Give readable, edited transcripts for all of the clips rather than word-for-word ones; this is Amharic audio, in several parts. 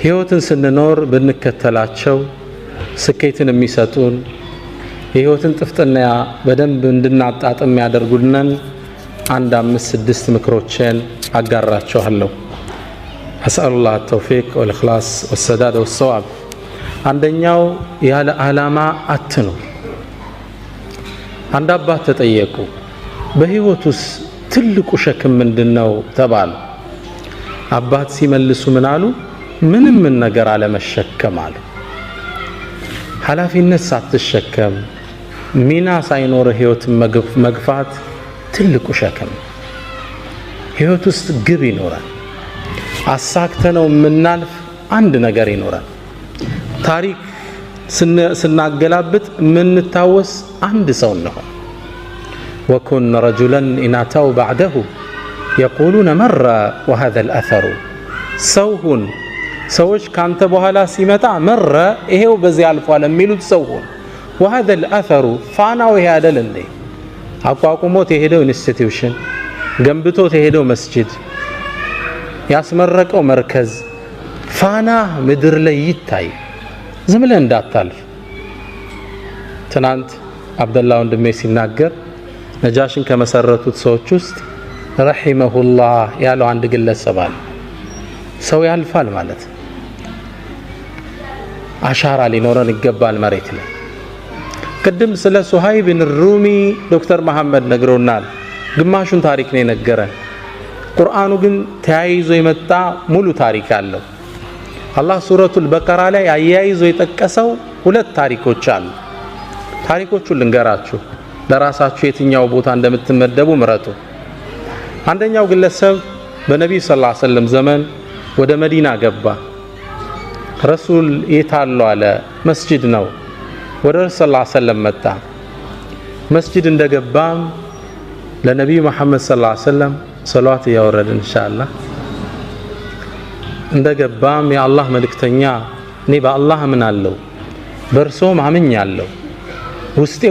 ህይወትን ስንኖር ብንከተላቸው ስኬትን የሚሰጡን የህይወትን ጥፍጥና በደንብ እንድናጣጥም ያደርጉልናል። አንድ 5-6 ምክሮችን አጋራችኋለሁ። አስአሉላህ التوفيق والإخلاص والسداد والصواب። አንደኛው ያለ ዓላማ አትኑር። አንድ አባት ተጠየቁ፣ በህይወቱስ ትልቁ ሸክም ምንድነው ተባሉ። አባት ሲመልሱ ምን አሉ? ምንም ነገር አለመሸከም አሉ። ኃላፊነት ሳትሸከም ሚና ሳይኖር ህይወትን መግፋት ትልቁ ሸክም። ህይወት ውስጥ ግብ ይኖራል። አሳክተነው የምናልፍ አንድ ነገር ይኖራል። ታሪክ ስናገላብጥ የምንታወስ አንድ ሰው ነው። وكن رجلا إن أتوا بعده يقولون مر وهذا الأثر سوهن سوش كانت بوهلا سيمتا مر إيهو بزي الفوال ميلود سوهن وهذا الأثر فانا وهذا للي أقواكمو تهدو انستيوشن جنبتو تهدو مسجد ياسمرقو مركز فانا مدر لي يتاي زملن እንዳታልፍ። ትናንት አብደላህ ወንድሜ ሲናገር ነጃሽን ከመሰረቱት ሰዎች ውስጥ ረሂመሁላህ ያለው አንድ ግለሰብ አለ። ሰው ያልፋል ማለት አሻራ ሊኖረን ይገባል መሬት ላይ። ቅድም ስለ ሱሃይብ ብን ሩሚ ዶክተር መሐመድ ነግሮናል። ግማሹን ታሪክ ነው የነገረን። ቁርአኑ ግን ተያይዞ የመጣ ሙሉ ታሪክ አለው። አላህ ሱረቱል በቀራ ላይ አያይዞ የጠቀሰው 2 ታሪኮች አሉ። ታሪኮቹን ልንገራችሁ፣ ለራሳችሁ የትኛው ቦታ እንደምትመደቡ ምረጡ። አንደኛው ግለሰብ በነብዩ ሰለላሁ ዐለይሂ ወሰለም ዘመን ወደ መዲና ገባ። ረሱል የታሉ አለ። መስጂድ ነው። ወደ ረሱል ሰለላሁ ዐለይሂ ወሰለም መጣ። መስጂድ እንደገባም ለነብዩ መሐመድ ሰለላሁ ዐለይሂ ወሰለም ሰላዋት ያወረድን ኢንሻአላህ። እንደገባም የአላህ መልእክተኛ እኔ በአላህ አምናለሁ በርሶም አምኛለሁ፣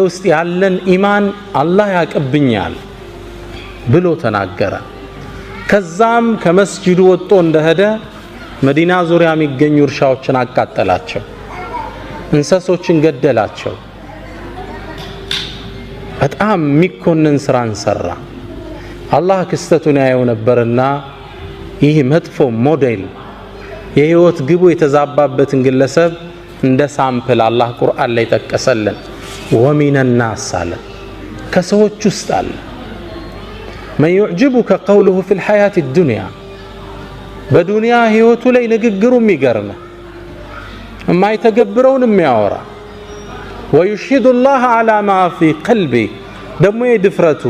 ውስጥ ያለን ኢማን አላህ ያቀብኛል ብሎ ተናገረ። ከዛም ከመስጂዱ ወጥቶ እንደሄደ መዲና ዙሪያ የሚገኙ እርሻዎችን አቃጠላቸው፣ እንስሶችን ገደላቸው። በጣም የሚኮንን ስራን ሰራ። አላህ ክስተቱን ያየው ነበርና ይህ መጥፎ ሞዴል የህይወት ግቡ የተዛባበትን ግለሰብ እንደ ሳምፕል አላህ ቁርአን ላይ ጠቀሰልን። ወሚን الناس አለ፣ ከሰዎች ውስጥ አለ من يعجبك قوله في الحياة الدنيا በዱንያ ህይወቱ ላይ ንግግሩ የሚገርም የማይተገብረውን የሚያወራ ويشهد الله على ما في قلبي ደግሞ የድፍረቱ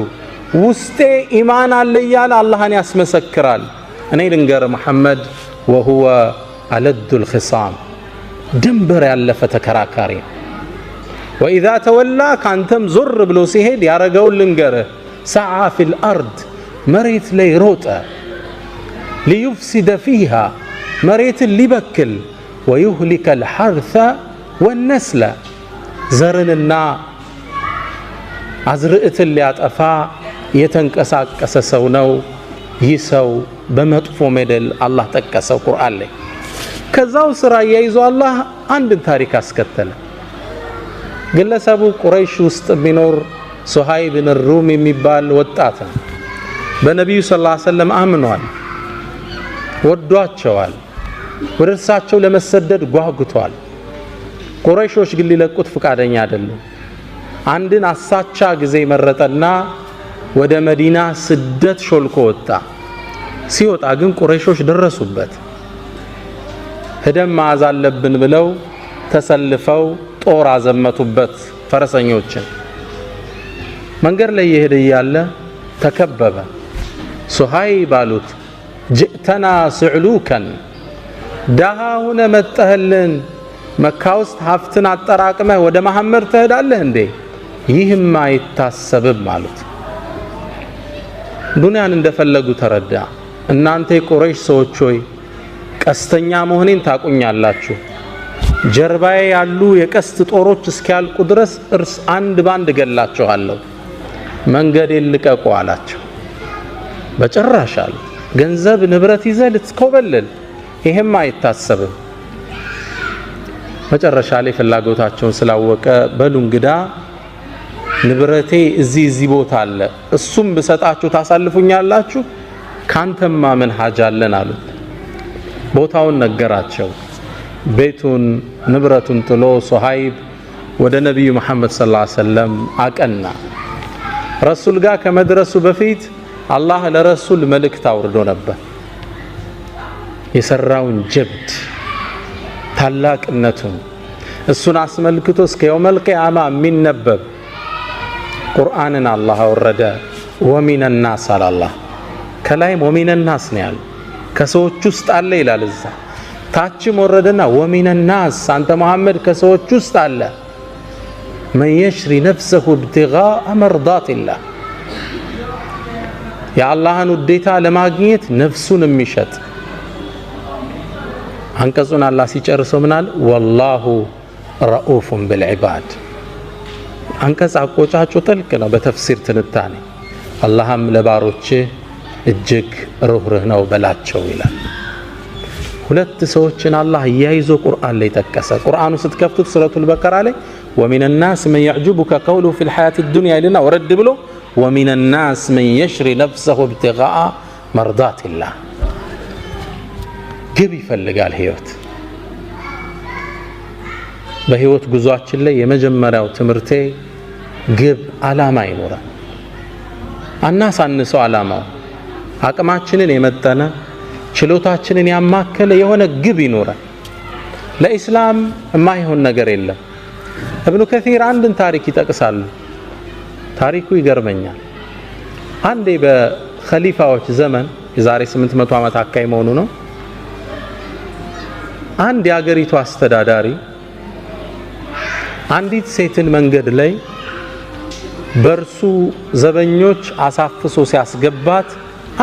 ውስጤ ኢማን አለ እያለ አላህን ያስመሰክራል። እኔ ልንገር መሐመድ وهو ألد الخصام ድንበር ያለፈ ተከራካሪ። وإذا تولى ካንተም ዞር ብሎ ሲሄድ ያረጋውን ልንገር سعى في الأرض መሬት ላይ ሮጠ ليفسد فيها መሬት ሊበክል ويهلك الحرث والنسل ዘርንና አዝርዕትን ሊያጠፋ የተንቀሳቀሰ ሰው ነው። ይህ ሰው በመጥፎ ሞዴል አላህ ጠቀሰው ቁርአን ላይ። ከዛው ስራ ያይዞ አላህ አንድ ታሪክ አስከተለ። ግለሰቡ ቁረይሽ ውስጥ የሚኖር ሱሃይብ ብን ሩም የሚባል ወጣት ነው። በነብዩ ሰለላሁ ዐለይሂ ወሰለም አምኗል፣ ወዷቸዋል። ወደ እርሳቸው ለመሰደድ ጓጉቷል። ቁረይሾች ግን ሊለቁት ፍቃደኛ አይደሉም። አንድን አሳቻ ጊዜ መረጠና ወደ መዲና ስደት ሾልኮ ወጣ። ሲወጣ ግን ቁረይሾች ደረሱበት። ሄደን ማዝ አለብን ብለው ተሰልፈው ጦር አዘመቱበት ፈረሰኞችን። መንገድ ላይ እየሄደ እያለ ተከበበ። ሱሃይብ አሉት፣ ጅእተና ስዕሉከን ደሃ ሆነ መጠህልን መካ ውስጥ ሀብትን አጠራቅመህ ወደ መሐመድ ትሄዳለህ እንዴ? ይህም አይታሰብም አሉት። ዱንያን እንደፈለጉ ተረዳ። እናንተ የቁረይሽ ሰዎች ሆይ ቀስተኛ መሆኔን ታቁኛላችሁ። ጀርባዬ ያሉ የቀስት ጦሮች እስኪያልቁ ድረስ እርስ አንድ ባንድ ገላችኋለሁ። መንገዴን ልቀቁ አላቸው። በጭራሽ አሉ። ገንዘብ ንብረት ይዘህ ልትኮበልል ይሄም አይታሰብም። መጨረሻ ላይ ፍላጎታቸውን ስላወቀ በሉ እንግዳ ንብረቴ እዚህ ቦታ አለ እሱም በሰጣችሁ ታሳልፉኛላችሁ ካንተማ ምን ሐጅ አለን አሉት። ቦታውን ነገራቸው። ቤቱን ንብረቱን ጥሎ ሱሃይብ ወደ ነብዩ መሐመድ ሰለላሁ ዐለይሂ ወሰለም አቀና። ረሱል ጋር ከመድረሱ በፊት አላህ ለረሱል መልእክት አውርዶ ነበር። የሰራውን ጀብድ ታላቅነቱን እሱን አስመልክቶ እስከ የውመል ቂያማ የሚነበብ ቁርአንን አላህ አወረደ። ወሚነ ናስ አላህ ከላይም ወሚነ ናስ ነው ያለው ከሰዎች ውስጥ አለ ይላል። እዛ ታችም ወረደና ወሚነ ናስ አንተ መሐመድ ከሰዎች ውስጥ አለ መን የሽሪ ነፍሰሁ ኢብቲጋአ መርዳቲላህ የአላህን ውዴታ ለማግኘት ነፍሱን የሚሸጥ። አንቀጹን አላህ ሲጨርሰው ምናል ወላሁ ረኡፉን ቢልዒባድ። አንቀጽ አቆጫጩ ጥልቅ ነው በተፍሲር ትንታኔ። አላህም ለባሮች እጅግ ሩህሩህ ነው በላቸው ይላል። ሁለት ሰዎችን አላህ እያይዞ ቁርአን ላይ ጠቀሰ። ቁርአኑ ስትከፍቱት ሱረቱል በቀራ ላይ ወሚነ ናስ መን يعجبك قوله في الحياة الدنيا ይልና ወረድ ብሎ ወሚነ ናስ መን يشري نفسه ابتغاء مرضات الله። ግብ ይፈልጋል ህይወት። በህይወት ጉዟችን ላይ የመጀመሪያው ትምህርቴ ግብ አላማ ይኖራል። አናሳንሰው አላማው አቅማችንን የመጠነ ችሎታችንን ያማከለ የሆነ ግብ ይኖራል። ለኢስላም የማይሆን ነገር የለም። ኢብኑ ከሲር አንድን ታሪክ ይጠቅሳሉ። ታሪኩ ይገርመኛል። አንዴ በኸሊፋዎች ዘመን የዛሬ 800 ዓመት አካባቢ መሆኑ ነው። አንድ የአገሪቱ አስተዳዳሪ አንዲት ሴትን መንገድ ላይ በርሱ ዘበኞች አሳፍሶ ሲያስገባት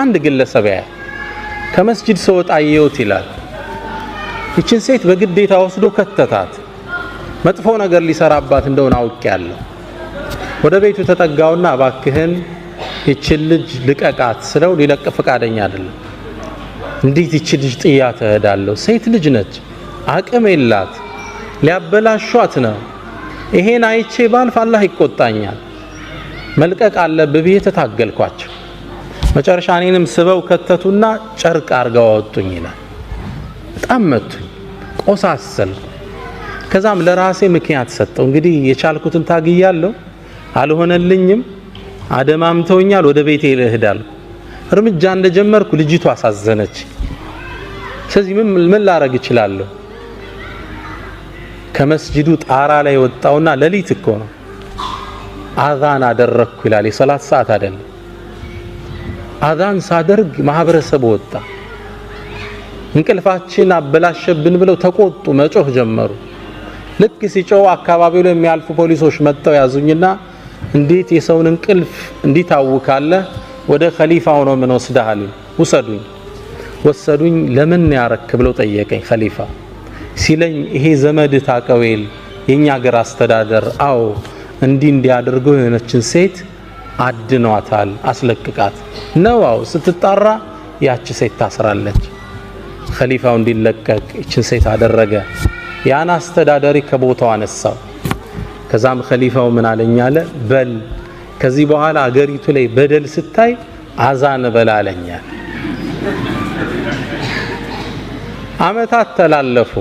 አንድ ግለሰብ ያያል። ከመስጂድ ሰወጣ አየሁት ይላል። ይችን ሴት በግዴታ ወስዶ ከተታት። መጥፎ ነገር ሊሰራባት እንደሆነ አውቄያለሁ። ወደ ቤቱ ተጠጋውና እባክህን ይችን ልጅ ልቀቃት ስለው ሊለቅ ፈቃደኛ አይደለም። እንዴት ይችን ልጅ ጥያት እሄዳለሁ? ሴት ልጅ ነች፣ አቅም የላት፣ ሊያበላሿት ነው። ይሄን አይቼ ባልፍ አላህ ይቆጣኛል። መልቀቅ አለብህ ብዬ ተታገልኳቸው። መጨረሻ እኔንም ስበው ከተቱና ጨርቅ አርገው አወጡኝ ይላል። በጣም መቱኝ፣ ቆሳሰልኩ። ከዛም ለራሴ ምክንያት ሰጠው። እንግዲህ የቻልኩትን ታግያለሁ፣ አልሆነልኝም፣ አደማምተውኛል፣ ወደ ቤቴ እሄዳለሁ። እርምጃ እንደጀመርኩ ልጅቷ አሳዘነች። ስለዚህ ምን ላረግ እችላለሁ? ከመስጂዱ ጣራ ላይ ወጣውና ሌሊት እኮ ነው አዛን አደረኩ ይላል። የሰላት ሰዓት አይደለም። አዛን ሳደርግ ማህበረሰብ ወጣ። እንቅልፋችን አበላሸብን ብለው ተቆጡ፣ መጮህ ጀመሩ። ልክ ሲጮው አካባቢው ላይ የሚያልፉ ፖሊሶች መጥተው ያዙኝና እንዴት የሰውን እንቅልፍ እንዲታውካለ ወደ ኸሊፋው ነው ምን ወስደሃል? ወሰዱኝ። ለምን ያረክ ብለው ጠየቀኝ። ኸሊፋ ሲለኝ ይሄ ዘመድ ታቀዌል የኛ ሀገር አስተዳደር አው እንዲያደርገው የሆነችን ሴት አድኗታል፣ አስለቅቃት ነው። አው ስትጣራ ያቺ ሴት ታስራለች። ኸሊፋው እንዲለቀቅ ይችን ሴት አደረገ። ያን አስተዳዳሪ ከቦታው አነሳው። ከዛም ኸሊፋው ምን አለኝ አለ፣ በል ከዚህ በኋላ አገሪቱ ላይ በደል ስታይ አዛን በላለኛል። አመታት ተላለፉ።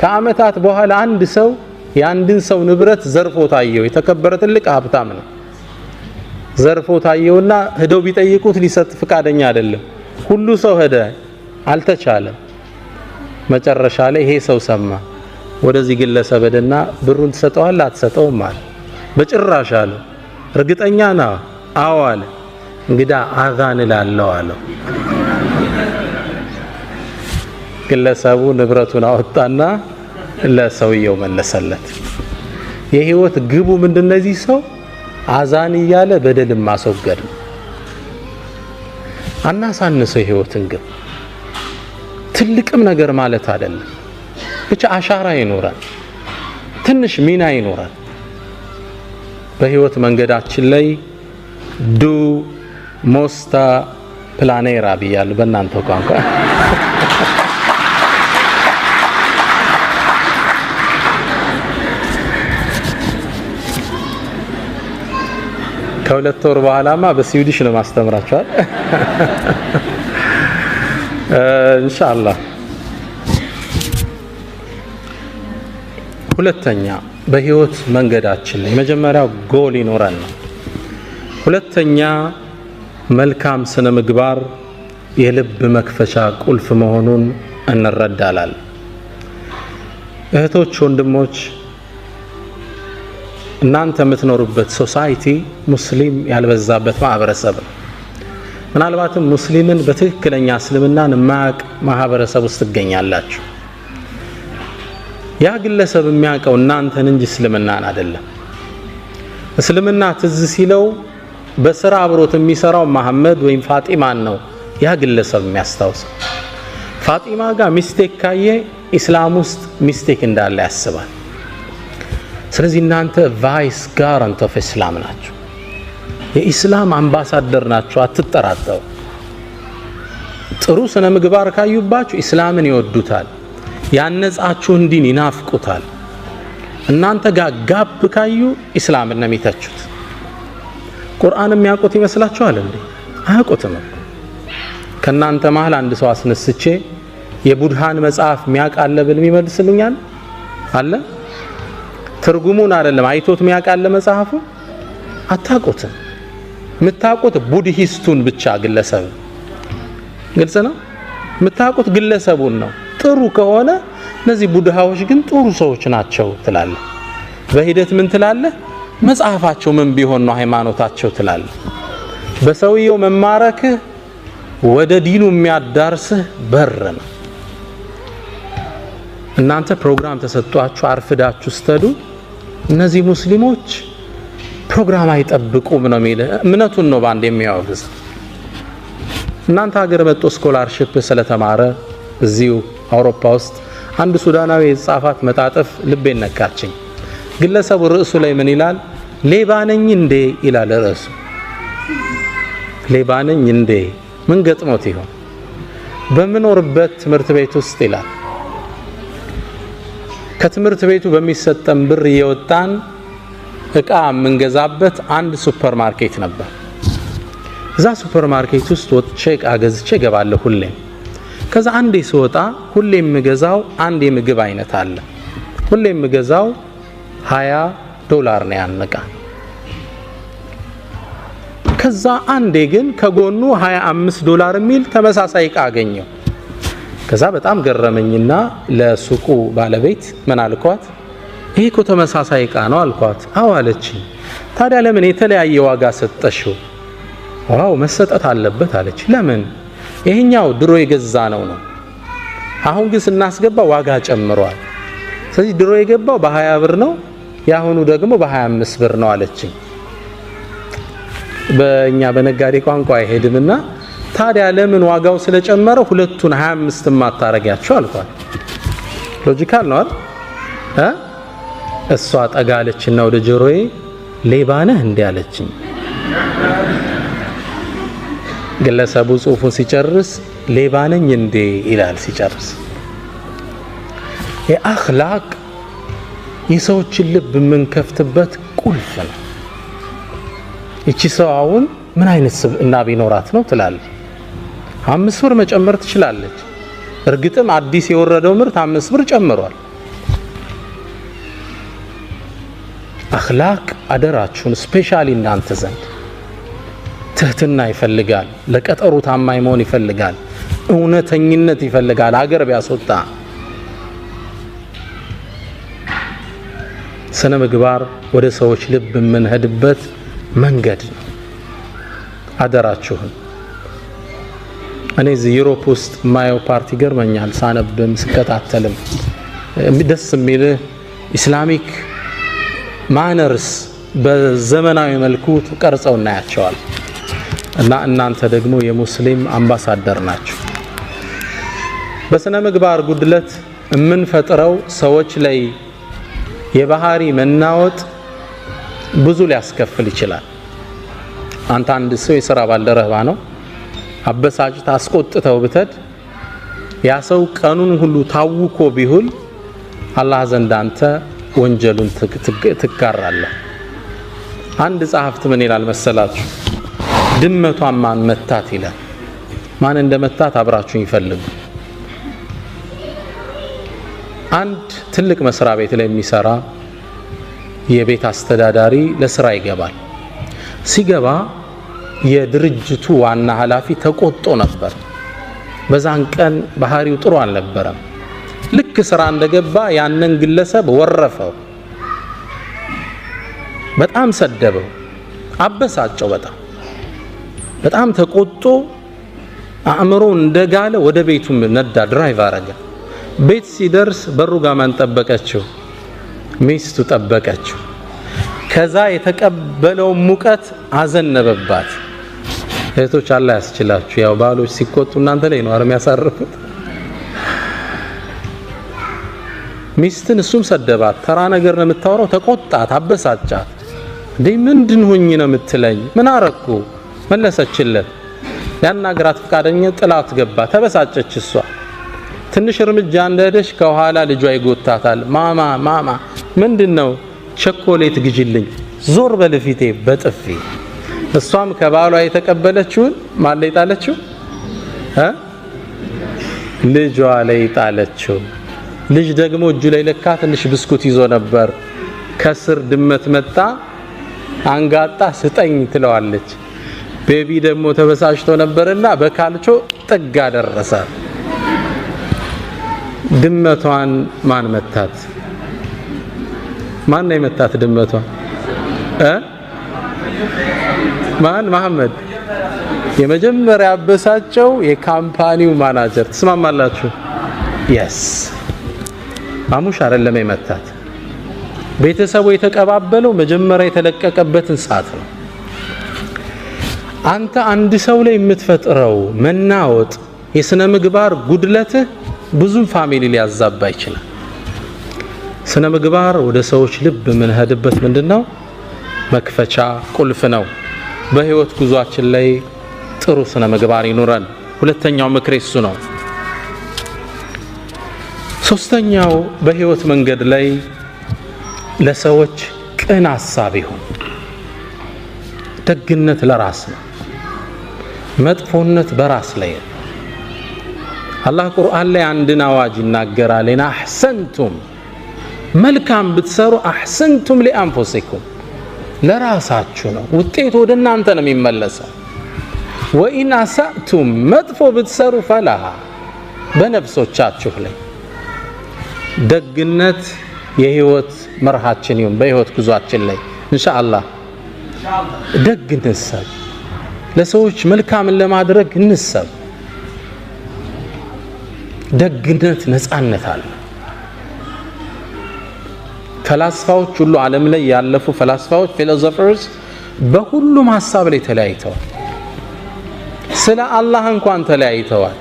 ከአመታት በኋላ አንድ ሰው የአንድን ሰው ንብረት ዘርፎ ታየው። የተከበረ ትልቅ ሀብታም ነው። ዘርፎ ታየውና ሄደው ቢጠይቁት ሊሰጥ ፍቃደኛ አይደለም። ሁሉ ሰው ሄደ፣ አልተቻለም። መጨረሻ ላይ ይሄ ሰው ሰማ። ወደዚህ ግለሰብ ሄደና ብሩን ትሰጠዋለህ አትሰጠውም አለ። በጭራሽ አለ። እርግጠኛ ነው? አዎ አለ። እንግዳ አዛን እላለሁ አለው። ግለሰቡ ንብረቱን አወጣና ለሰውየው መለሰለት። የህይወት ግቡ ምንድነው? እዚህ ሰው አዛን እያለ በደልን ማስወገድ። አናሳንሰው የህይወትን ግብ። ትልቅም ነገር ማለት አይደለም፣ ብቻ አሻራ ይኖራል፣ ትንሽ ሚና ይኖራል በህይወት መንገዳችን ላይ። ዱ ሞስታ ፕላኔራ ብያለሁ በእናንተ ቋንቋ። ከሁለት ወር በኋላማ በስዊዲሽ ነው ማስተምራችኋል ኢንሻአላህ። ሁለተኛ በህይወት መንገዳችን ላይ መጀመሪያው ጎል ይኖረን ነው። ሁለተኛ መልካም ስነ ምግባር የልብ መክፈቻ ቁልፍ መሆኑን እንረዳለን። እህቶች ወንድሞች፣ እናንተ የምትኖሩበት ሶሳይቲ ሙስሊም ያልበዛበት ማህበረሰብ ነው። ምናልባትም ሙስሊምን በትክክለኛ እስልምናን የማያውቅ ማህበረሰብ ውስጥ ትገኛላችሁ። ያ ግለሰብ የሚያውቀው እናንተን እንጂ እስልምናን አይደለም። እስልምና ትዝ ሲለው በስራ አብሮት የሚሰራው መሐመድ ወይም ፋጢማን ነው ያ ግለሰብ የሚያስታውሰው። ፋጢማ ጋር ሚስቴክ ካየ ኢስላም ውስጥ ሚስቴክ እንዳለ ያስባል። ስለዚህ እናንተ ቫይስ ጋራንት ኦፍ ኢስላም ናችሁ፣ የኢስላም አምባሳደር ናችሁ፣ አትጠራጠሩ። ጥሩ ስነ ምግባር ካዩባችሁ ኢስላምን ይወዱታል፣ ያነጻችሁን ዲን ይናፍቁታል። እናንተ ጋር ጋብ ካዩ ኢስላምን ነው የሚተቹት። ቁርአን የሚያውቁት ይመስላችኋል እንዴ? አያውቁትም። ከናንተ መሃል አንድ ሰው አስነስቼ የቡድሃን መጽሐፍ የሚያውቃለ ብል የሚመልስልኛል አለ? ትርጉሙን አይደለም አይቶት የሚያውቃለ መጽሐፉ? አታውቁትም። የምታውቁት ቡድሂስቱን ብቻ ግለሰብ። ግልጽ ነው። የምታውቁት ግለሰቡን ነው። ጥሩ ከሆነ እነዚህ ቡድሃዎች ግን ጥሩ ሰዎች ናቸው ትላለ። በሂደት ምን ትላለ? መጽሐፋቸው ምን ቢሆን ነው ሃይማኖታቸው ትላለ። በሰውየው መማረክህ ወደ ዲኑ የሚያዳርስህ በር ነው። እናንተ ፕሮግራም ተሰጥቷችሁ አርፍዳችሁ ስትሄዱ እነዚህ ሙስሊሞች ፕሮግራም አይጠብቁም ነው የሚል እምነቱን ነው ባንድ የሚያወግዝ። እናንተ ሀገር መጥቶ ስኮላርሺፕ ስለተማረ እዚሁ አውሮፓ ውስጥ አንድ ሱዳናዊ የጻፋት መጣጥፍ ልቤን ነካችኝ። ግለሰቡ ርዕሱ ላይ ምን ይላል? ሌባ ነኝ እንዴ ይላል ርዕሱ። ሌባ ነኝ እንዴ? ምን ገጥሞት ይሆን? በመኖርበት ትምህርት ቤት ውስጥ ይላል ከትምህርት ቤቱ በሚሰጠን ብር እየወጣን እቃ የምንገዛበት አንድ ሱፐር ማርኬት ነበር። እዛ ሱፐር ማርኬት ውስጥ ወጥቼ እቃ ገዝቼ ገባለሁ ሁሌም። ከዛ አንዴ ስወጣ ሁሌም የምገዛው አንድ የምግብ አይነት አለ። ሁሌም የምገዛው $20 ነው ያነቃ። ከዛ አንዴ ግን ከጎኑ $25 የሚል ተመሳሳይ እቃ አገኘው። ከዛ በጣም ገረመኝና ለሱቁ ባለቤት ምን አልኳት? ይሄ እኮ ተመሳሳይ እቃ ነው አልኳት። አዎ አለችኝ። ታዲያ ለምን የተለያየ ዋጋ ሰጠሽው? ዋው መሰጠት አለበት አለች። ለምን? ይሄኛው ድሮ የገዛ ነው። አሁን ግን ስናስገባ ዋጋ ጨምሯል። ስለዚህ ድሮ የገባው በ20 ነው፣ ያሁኑ ደግሞ በ25 ነው አለችኝ። በእኛ በነጋዴ ቋንቋ አይሄድምና ታዲያ ለምን ዋጋው ስለጨመረ ሁለቱን 25 ማታረጋቸው አልኳት። ሎጂካል ነው አይደል? እሷ ጠጋለችና ወደ ጆሮዬ ሌባ ነህ እንዴ አለችኝ። ግለሰቡ ጽሑፉን ሲጨርስ ሌባ ነኝ እንዴ ይላል ሲጨርስ። የአኽላቅ የሰዎችን ልብ የምንከፍትበት ቁልፍ ነው። እቺ ሰው አሁን ምን አይነት ስብዕና ቢኖራት ነው ትላለች። 5 ብር መጨመር ትችላለች። እርግጥም አዲስ የወረደው ምርት 5 ብር ጨምሯል። አኽላቅ አደራችሁን ስፔሻሊ እናንተ ዘንድ ትህትና ይፈልጋል። ለቀጠሩ ታማኝ መሆን ይፈልጋል። እውነተኝነት ይፈልጋል። ሀገር ቢያስወጣ ስነ ምግባር ወደ ሰዎች ልብ የምንሄድበት መንገድ ነው። አደራችሁን። እኔ እዚህ ዩሮፕ ውስጥ ማየው ፓርቲ ገርመኛል። ሳነብም ስከታተልም ደስ የሚል ኢስላሚክ ማነርስ በዘመናዊ መልኩ ተቀርጸው እናያቸዋል። እና እናንተ ደግሞ የሙስሊም አምባሳደር ናችሁ። በስነ ምግባር ጉድለት የምንፈጥረው ሰዎች ላይ የባህሪ መናወጥ ብዙ ሊያስከፍል ይችላል። አንድ ሰው የሥራ ባልደረባ ነው፣ አበሳጭታ አስቆጥተው ብትድ ያ ሰው ቀኑን ሁሉ ታውኮ ቢሁል አላህ ዘንድ አንተ ወንጀሉን ትጋራለህ። አንድ ጸሐፍት ምን ይላል መሰላችሁ? ድመቷን ማን መታት ይላል። ማን እንደመታት አብራችሁኝ ይፈልጉ። አንድ ትልቅ መስሪያ ቤት ላይ የሚሰራ የቤት አስተዳዳሪ ለስራ ይገባል። ሲገባ የድርጅቱ ዋና ኃላፊ ተቆጥቶ ነበር። በዛን ቀን ባህሪው ጥሩ አልነበረም። ልክ ስራ እንደገባ ያንን ግለሰብ ወረፈው፣ በጣም ሰደበው፣ አበሳጨው። በጣም ተቆጥቶ አእምሮ እንደጋለ ወደ ቤቱ ነዳ፣ ድራይቭ አረገ። ቤት ሲደርስ በሩ ጋር ማን ጠበቀችው? ሚስቱ ጠበቀችው። ከዛ የተቀበለው ሙቀት አዘነበባት። እህቶች አላህ ያስችላችሁ። ያው ባሎች ሲቆጡ እናንተ ላይ ነው አርም ያሳርፉት። ሚስትን እሱም ሰደባት። ተራ ነገር ነው የምታወራው። ተቆጣት፣ አበሳጫት። እንዴ ምንድን ሆኜ ነው የምትለኝ? ምን አረኩ? መለሰችለት። ያናግራት ፈቃደኛ ጥላት ገባ። ተበሳጨች እሷ። ትንሽ እርምጃ እንደሄደች ከኋላ ልጇ ይጎታታል። ማማ ምንድነው? ቸኮሌት ግጅልኝ፣ ዞር በልፊቴ በጥፊ። እሷም ከባሏ የተቀበለችውን ማን ላይ ጣለችው? ልጇ ላይ ጣለችው። ልጅ ደግሞ እጁ ላይ ለካ ትንሽ ብስኩት ይዞ ነበር። ከስር ድመት መጣ፣ አንጋጣ ስጠኝ ትለዋለች። ቤቢ ደግሞ ተበሳጭቶ ነበርና በካልቾ ጥግ አደረሰ። ድመቷን ማን መታት? ማን ነው የመታት ድመቷን? ማን? መሐመድ። የመጀመሪያ አበሳጨው የካምፓኒው ማናጀር። ትስማማላችሁ? የስ ማሙሽ አይደለም የመታት። ቤተሰቡ የተቀባበለው መጀመሪያ የተለቀቀበትን ሰዓት ነው። አንተ አንድ ሰው ላይ የምትፈጥረው መናወጥ፣ የስነ ምግባር ጉድለትህ ብዙ ፋሚሊ ሊያዛባ ይችላል። ስነ ምግባር ወደ ሰዎች ልብ የምንሄድበት ምንድነው? መክፈቻ ቁልፍ ነው። በህይወት ጉዟችን ላይ ጥሩ ስነ ምግባር ይኑረን። ሁለተኛው ምክሬ እሱ ነው። ሶስተኛው በህይወት መንገድ ላይ ለሰዎች ቅን ሐሳብ ይሁን። ደግነት ለራስ ነው፣ መጥፎነት በራስ ላይ ነው። አላህ ቁርአን ላይ አንድን አዋጅ ይናገራል። አህሰንቱም መልካም ብትሰሩ አህሰንቱም ሊአንፉሲኩም ለራሳችሁ ነው፣ ውጤቱ ወደ እናንተ ነው የሚመለሰው። ወኢን አሳእቱም መጥፎ ብትሰሩ ፈላሃ በነፍሶቻችሁ ላይ። ደግነት የህይወት መርሃችን ይሁን። በህይወት ጉዟችን ላይ ኢንሻአላህ ደግ እንሰብ፣ ለሰዎች መልካምን ለማድረግ እንሰብ። ደግነት ነፃነት አለ። ፈላስፋዎች ሁሉ ዓለም ላይ ያለፉ ፈላስፋዎች ፊሎሶፈርስ በሁሉም ሐሳብ ላይ ተለያይተዋል። ስለ አላህ እንኳን ተለያይተዋል።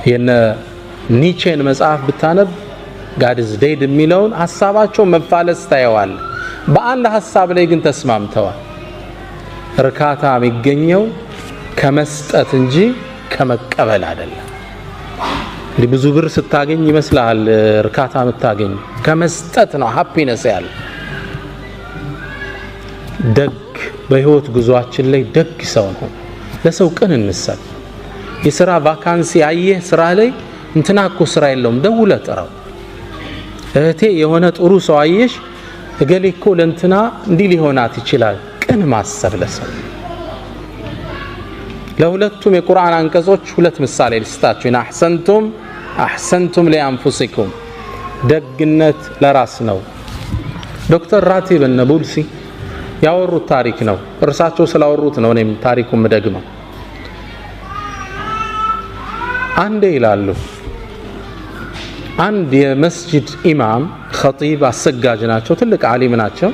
የነ ኒቼን መጽሐፍ ብታነብ ጋድ ኢዝ ዴድ የሚለውን ሐሳባቸው መፋለስ ታየዋል። በአንድ ሐሳብ ላይ ግን ተስማምተዋል። እርካታ የሚገኘው ከመስጠት እንጂ ከመቀበል አይደለም። እንዲህ ብዙ ብር ስታገኝ ይመስላል እርካታ የምታገኝ፣ ከመስጠት ነው ሃፒነስ ያለ። ደግ በህይወት ጉዟችን ላይ ደግ ሰው ነው። ለሰው ቅን እንሰብ። የሥራ ቫካንሲ አየህ፣ ስራ ላይ እንትና እኮ ስራ የለውም፣ ደውለህ ጥራው። እህቴ የሆነ ጥሩ ሰው አየሽ፣ እገሌ እኮ ለእንትና እንዲህ ሊሆናት ይችላል። ቅን ማሰብ ለሰው። ለሁለቱም የቁርአን አንቀጾች ሁለት ምሳሌ ልስጣችሁ። እና አህሰንቱም ሊአንፉሲኩም ደግነት ለራስ ነው። ዶክተር ራቲብ ነቡልሲ ያወሩት ታሪክ ነው። እርሳቸው ስላወሩት ነው እኔም ታሪኩን ምደግመው። አንዴ ይላሉ አንድ የመስጂድ ኢማም ኸጢብ አሰጋጅ ናቸው፣ ትልቅ ዓሊም ናቸው።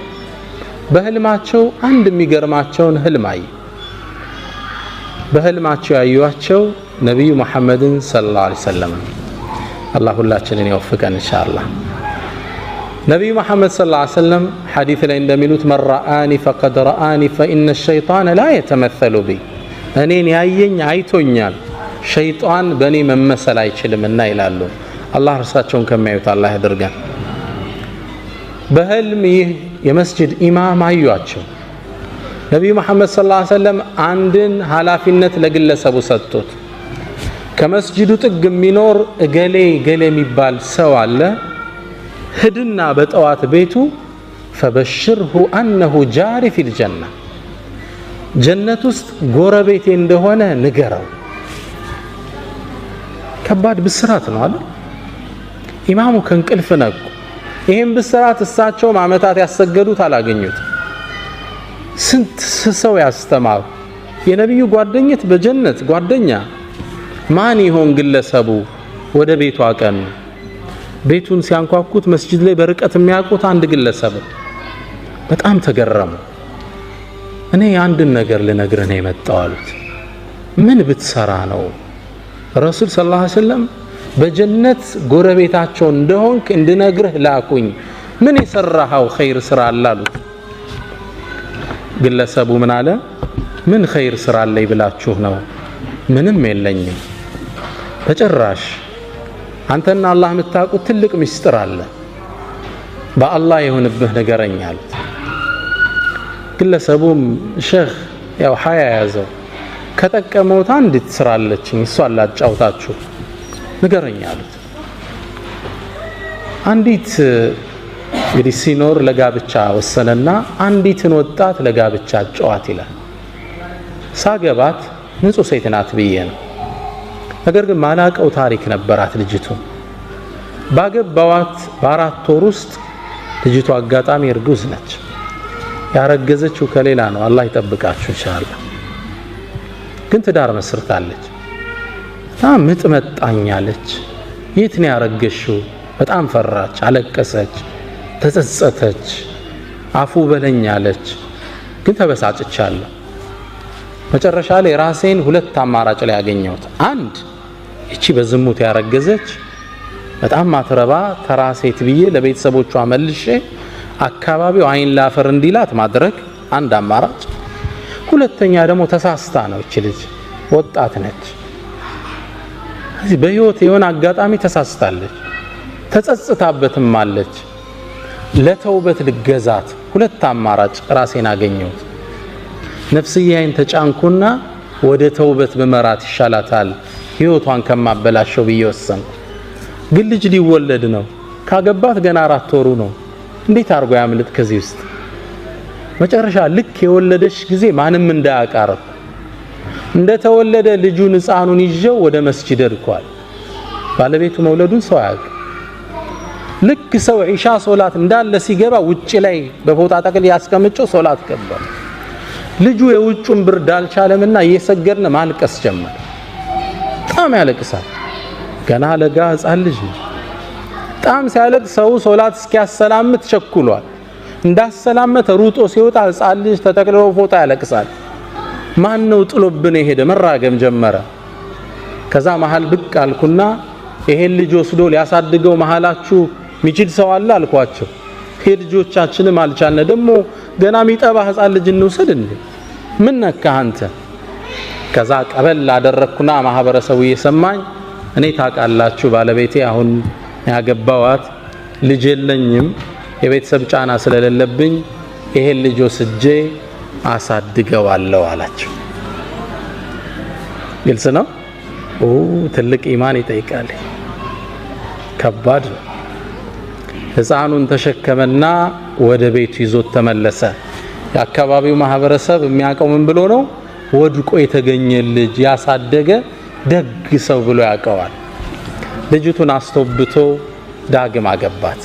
በህልማቸው አንድ የሚገርማቸውን ህልም አዩ። በህልማቸው ያዩዋቸው ነብዩ መሐመድን ሰለላሁ ዐለይሂ ወሰለም። አላህ ሁላችንን ይወፍቀን ኢንሻአላህ። ነብዩ መሐመድ ሰለላሁ ዐለይሂ ወሰለም ሐዲስ ላይ እንደሚሉት መራአኒ ፈቀድ ረአኒ ፈኢነ ሸይጣን ላ የተመሰሉ ቢ፣ እኔን ያየኝ አይቶኛል፣ ሸይጣን በእኔ መመሰል አይችልምና ይላሉ። አላህ እርሳቸውን ከሚያዩት አላህ ያድርገን። በህልም ይህ የመስጂድ ኢማም አዩአቸው። ነብዩ መሐመድ ሰለላሁ ዐለይሂ ወሰለም አንድን ኃላፊነት ለግለሰቡ ሰጡት። ከመስጂዱ ጥግ የሚኖር እገሌ ገሌ የሚባል ሰው አለ፣ ሂድና በጠዋት ቤቱ ፈበሽርሁ አነሁ ጃሪ ፊል ጀና፣ ጀነት ውስጥ ጎረቤቴ እንደሆነ ንገረው። ከባድ ብስራት ነው አለ። ኢማሙ ከእንቅልፍ ነቁ። ይህም ብስራት እሳቸውም ዓመታት ያሰገዱት አላገኙት። ስንት ሰው ያስተማሩ የነቢዩ ጓደኝት በጀነት ጓደኛ ማን ይሆን ግለሰቡ? ወደ ቤቱ አቀኑ። ቤቱን ሲያንኳኩት መስጂድ ላይ በርቀት የሚያውቁት አንድ ግለሰብ። በጣም ተገረሙ። እኔ አንድን ነገር ልነግርህ ነው የመጣው አሉት። ምን ብትሰራ ነው? ረሱል ሰለላሁ ዐለይሂ ወሰለም በጀነት ጎረቤታቸው እንደሆንክ እንድነግርህ ላኩኝ። ምን የሰራኸው ኸይር ስራ አለ አሉት። ግለሰቡ ምን አለ? ምን ኸይር ስራ አለኝ ብላችሁ ነው? ምንም የለኝም በጭራሽ። አንተና አላህ የምታውቁት ትልቅ ምስጢር አለ፣ በአላህ የሆንብህ ንገረኝ አሉት። ግለሰቡም ሼኽ ያው ሀያ ያዘው። ከጠቀመውት አንዲት ስራ አለችኝ፣ እሷን ላጫውታችሁ ንገረኝ አሉት። አንዲት እንግዲህ ሲኖር ለጋብቻ ወሰነና አንዲትን ወጣት ለጋብቻ አጫዋት ይላል። ሳገባት ንጹህ ሴት ናት ብዬ ነው። ነገር ግን ማላቀው ታሪክ ነበራት ልጅቱ። ባገባዋት በ4 ወር ውስጥ ልጅቱ አጋጣሚ እርጉዝ ነች። ያረገዘችው ከሌላ ነው። አላህ ይጠብቃችሁ ኢንሻአላህ። ግን ትዳር መስርታለች። ምጥ መጣኛለች። የት ነው ያረገሽው? በጣም ፈራች፣ አለቀሰች፣ ተጸጸተች፣ አፉ በለኛለች። ግን ተበሳጭቻለሁ። መጨረሻ ላይ ራሴን 2 አማራጭ ላይ ያገኘሁት። አንድ እቺ በዝሙት ያረገዘች በጣም ማትረባ ተራ ሴት ብዬ ለቤተሰቦቿ መልሼ አካባቢው አይን ላፈር እንዲላት ማድረግ አንድ አማራጭ። ሁለተኛ ደግሞ ተሳስታ ነው እቺ ልጅ ወጣት ነች። እዚህ በህይወት የሆነ አጋጣሚ ተሳስታለች፣ ተጸጽታበትም አለች። ለተውበት ልገዛት 2 አማራጭ ራሴን አገኘሁት። ነፍስያዬን ተጫንኩና ወደ ተውበት በመራት ይሻላታል ህይወቷን ከማበላሸው ብዬ ወሰንኩ። ግን ልጅ ሊወለድ ነው። ካገባት ገና 4 ወሩ ነው። እንዴት አርጎ ያምልጥ ከዚህ ውስጥ? መጨረሻ ልክ የወለደች ጊዜ ማንም እንዳያቃርብ እንደተወለደ ልጁን ህፃኑን ይዤው ወደ መስጂድ እርኳል። ባለቤቱ መውለዱን ሰው ያውቅ። ልክ ሰው ኢሻ ሶላት እንዳለ ሲገባ ውጪ ላይ በፎጣ ጠቅል ያስቀምጨው ሶላት ገባ። ልጁ የውጩን ብርድ አልቻለምና እየሰገድን ማልቀስ ጀመረ። በጣም ያለቅሳል። ገና ለጋ ህፃን ልጅ ነው። በጣም ሲያለቅስ ሰው ሶላት እስኪያሰላምት ቸኩሏል። እንዳሰላመተ ሩጦ ሲወጣ ህፃን ልጅ ተጠቅልሎ ፎጣ ያለቅሳል። ማን ነው ጥሎብን የሄደ? መራገም ጀመረ። ከዛ መሃል ብቅ አልኩና ይሄን ልጅ ወስዶ ሊያሳድገው መሃላችሁ ሚችል ሰው አለ አልኳቸው። ልጆቻችንም አልቻልነ ደግሞ ገና ሚጠባ ህፃን ልጅ እንውሰድ እንዴ? ምን ነካ አንተ? ከዛ ቀበል አደረኩና ማህበረሰቡ እየሰማኝ እኔ ታውቃላችሁ ባለቤቴ አሁን ያገባዋት ልጅ የለኝም፣ የቤተሰብ ጫና ስለሌለብኝ ይሄን ልጅ ወስጄ አሳድገዋለሁ አላቸው። ግልጽ ነው። ትልቅ ኢማን ይጠይቃል። ከባድ ነው። ህፃኑን ተሸከመና ወደ ቤቱ ይዞት ተመለሰ። የአካባቢው ማህበረሰብ የሚያውቀው ምን ብሎ ነው? ወድቆ የተገኘ ልጅ ያሳደገ ደግ ሰው ብሎ ያውቀዋል። ልጅቱን አስተውብቶ ዳግም አገባት።